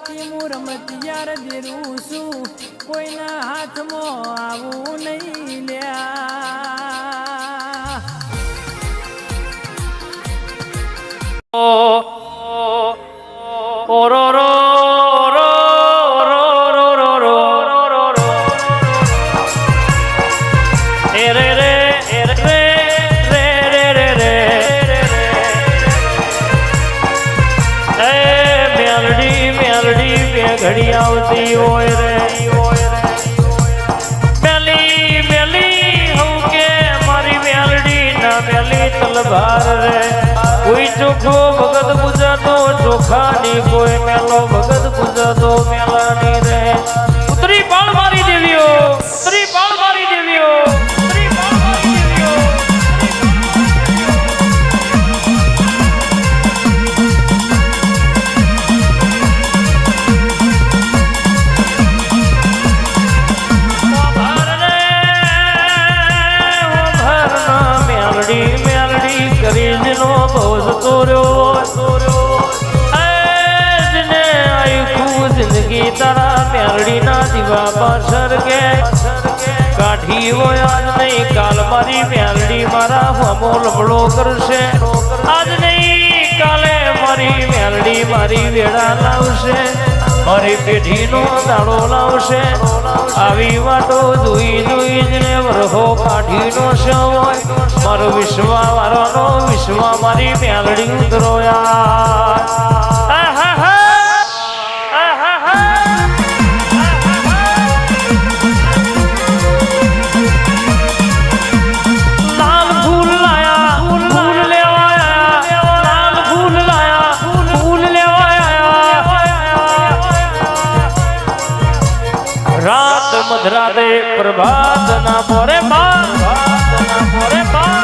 હું રમતિયાર દેરું છું કોઈના હાથમાં આવું નહીં લ્યા ઓરો રો ઘડી આવતી હોય રે મેલી મેલી હું કે મારી મેલડી ના મેલી તલવાર રે કોઈ ચોખ્ખો ભગત પૂજાતો ચોખાની કોઈ મેલો ભગત પૂજાતો મેલાની રે ઉતરી પાળ મારી દેવીઓ ઉતરી પાળ મારી દેવીઓ ઉતરી પાળ મારી દેવીઓ કરીનો બોજ તોર્યો આજને આખું જિંદગી તારા મેરડી ના દીવા પાછળ કે કાઢી હોય આજ નહીં કાલ મારી મેરડી મારા હમો લબડો કરશે આજ નહીં કાલે મારી મેરડી મારી વેળા લાવશે મારી પેઢીનો દાડો લાવશે આવી વાતો જોઈ જોઈ ને વરહો કાઢીનો સમય મારો વિશ્વા વાળાનો વિશ્વા મારી મેલડી ઉતરોયા લાલ ફૂલ લાયા ફૂલ લેવાયા લાલ ફૂલ લાયા ફૂલ લેવાયા રાત મધરાતે પ્રભાત ના પોરે બાર પોરે બાર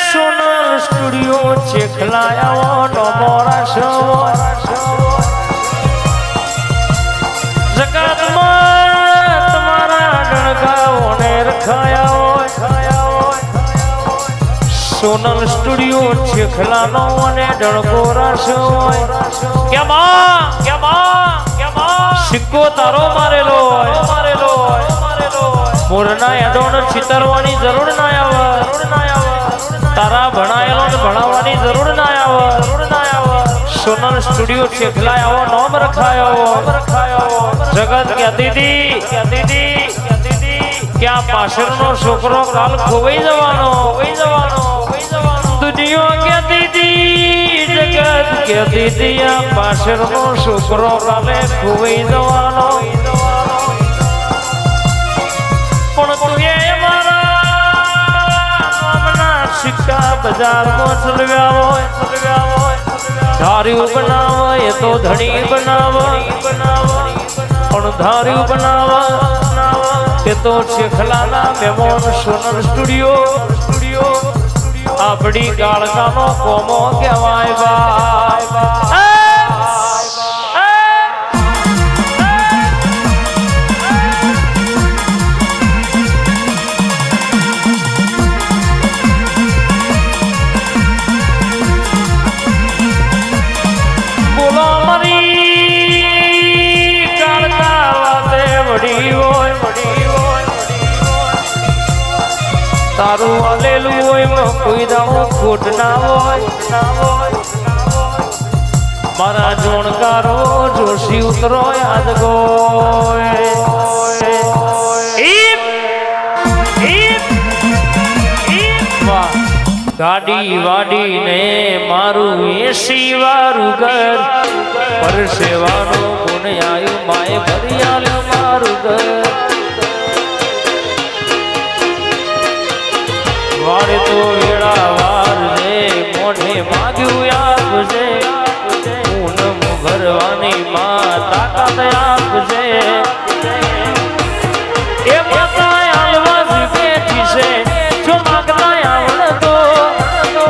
સોનલ સ્ટુડિયો ચેખલાયા નો મોરા શો જગતમાં તમારા ડણકાઓને રખાયા હોય સોનલ સ્ટુડિયો ચેખલાનો અને ડણકો રાશો હોય કેમાં સિક્કો તારો મારેલો હોય મોરના યાદોન છિતરવાની જરૂર ના આવે તારા ભણાયેલો ને ભણાવવાની જરૂર ના આવે સોનલ સ્ટુડિયો ચેખલાય આવો નામ રખાયો જગત કહેતી હતી ક્યાં પાછળનો છોકરો કાલ ખોવાઈ જવાનો દુનિયા કહેતી હતી જગત કહેતી હતી આ પાછળનો છોકરો કાલે ખોવાઈ જવાનો પણ તું એ મારા સિક્કા બજારમાં ચલવ્યા હોય ધાર્યું બનાવે એ તો ધણી બનાવે પણ ધાર્યું બનાવે એ તો ચેખલાના મહેમાન સોનલ સ્ટુડિયો આપણી ગાળકાનો કોમો કહેવાય ભાઈ તારું આલેલું હોય કોઈ દાવો ખોટ ના હોય મારા જોણકારો જોશી ઉતરો યાદ ગાડી વાડી ને મારું 80 વારું ઘર પરસેવાનો ગુણ આયું માએ ભરી આલ્યો મારું ઘર વારે તો વેળા વાર રે મોઢે માગ્યું આપજે પૂનમ ભર ભવાની માં તાકાત આપજે એ માતા આલવા બેઠી છે જો માગતા આવડે તો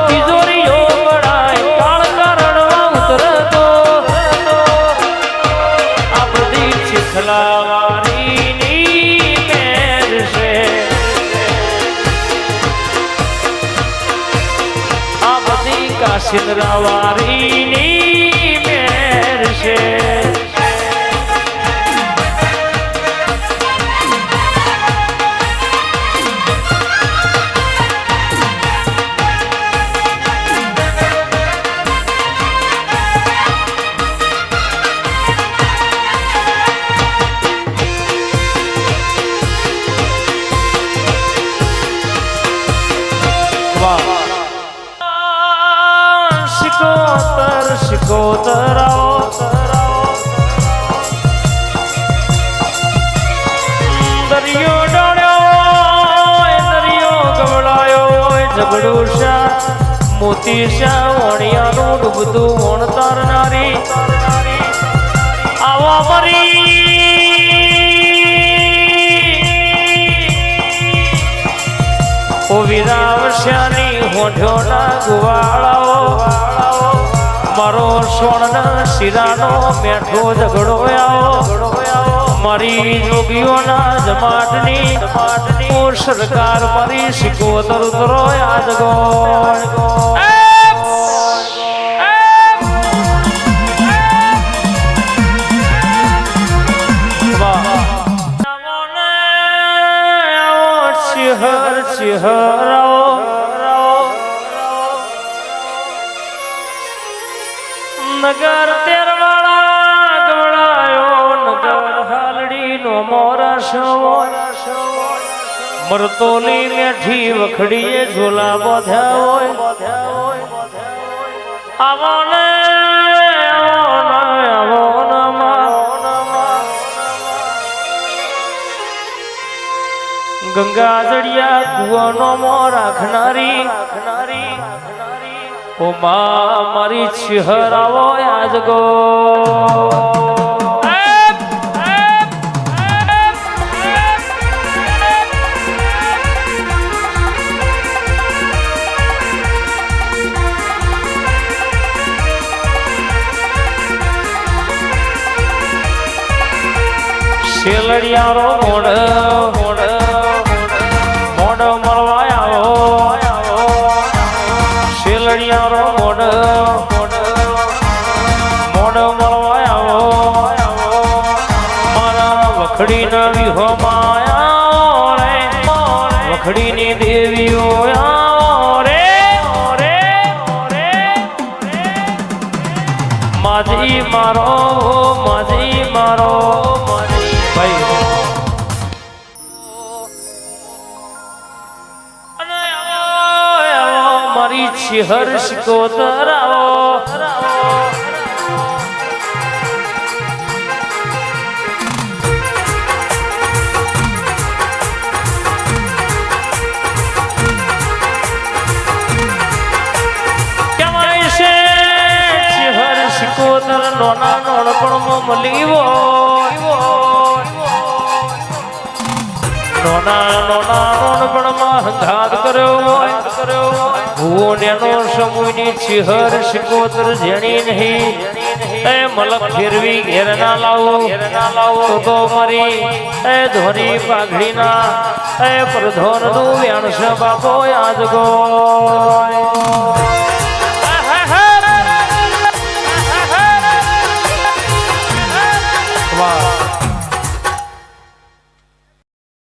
તિજોરીઓ બળાય કાળકા રડવા ઉતરતો આ બધી ચીખલાવારીની મેર છે આ બધી કાશિંદ્રાવારીની મેર છે શિકોતર દરિયો ડળ્યો દરિયો ગવડાયો ઝઘડું શા મોતી શા વણિયાનું ડૂબતું વણ તારનારી આવા મરી ઓ વિરાવશ્યાની હોઠોના ગુવાળાઓ મારો સોણના શિરાનો મેઠો ઝઘડો આવો મારી જોગીઓના જમાટની ઓ સરકાર મારી શિકોતર ઉતરો યાદ ગોળ ચિહર ચિહરાઓ નગર તેરવાળા ગવડાયો નગર હાલડી નો મોરાશો મરતોલી મેઠી વખડીએ ઝોલા બોધ્યા હોય આવોને ગંગા જડિયા કુવાનો મો રાખનારી ઓ માં મારી ચિહરાવો આજ ગો શેલડિયારો મોડ મળવા આવો શેલડિયારો મોડ મળવા આવો મારા વખડી ના વિહો માયા વખડીની દેવીઓ રે માજી મારો મારી ચિહર શિકોતર કેવાય છે ચિહર શિકોતર નોના નોણપણમાં મલીવો નોના નોણપણમાં હંગાત કર્યો ભુવનેનો સમૂહની ચિહર શિકોતર જેણી નહીં એ મલક ફેરવી ઘેર ના લાવો તો મારી એ ધોની પાઘડીના એ પ્રધોનનું વ્યાણસ બાપો યાદ ગો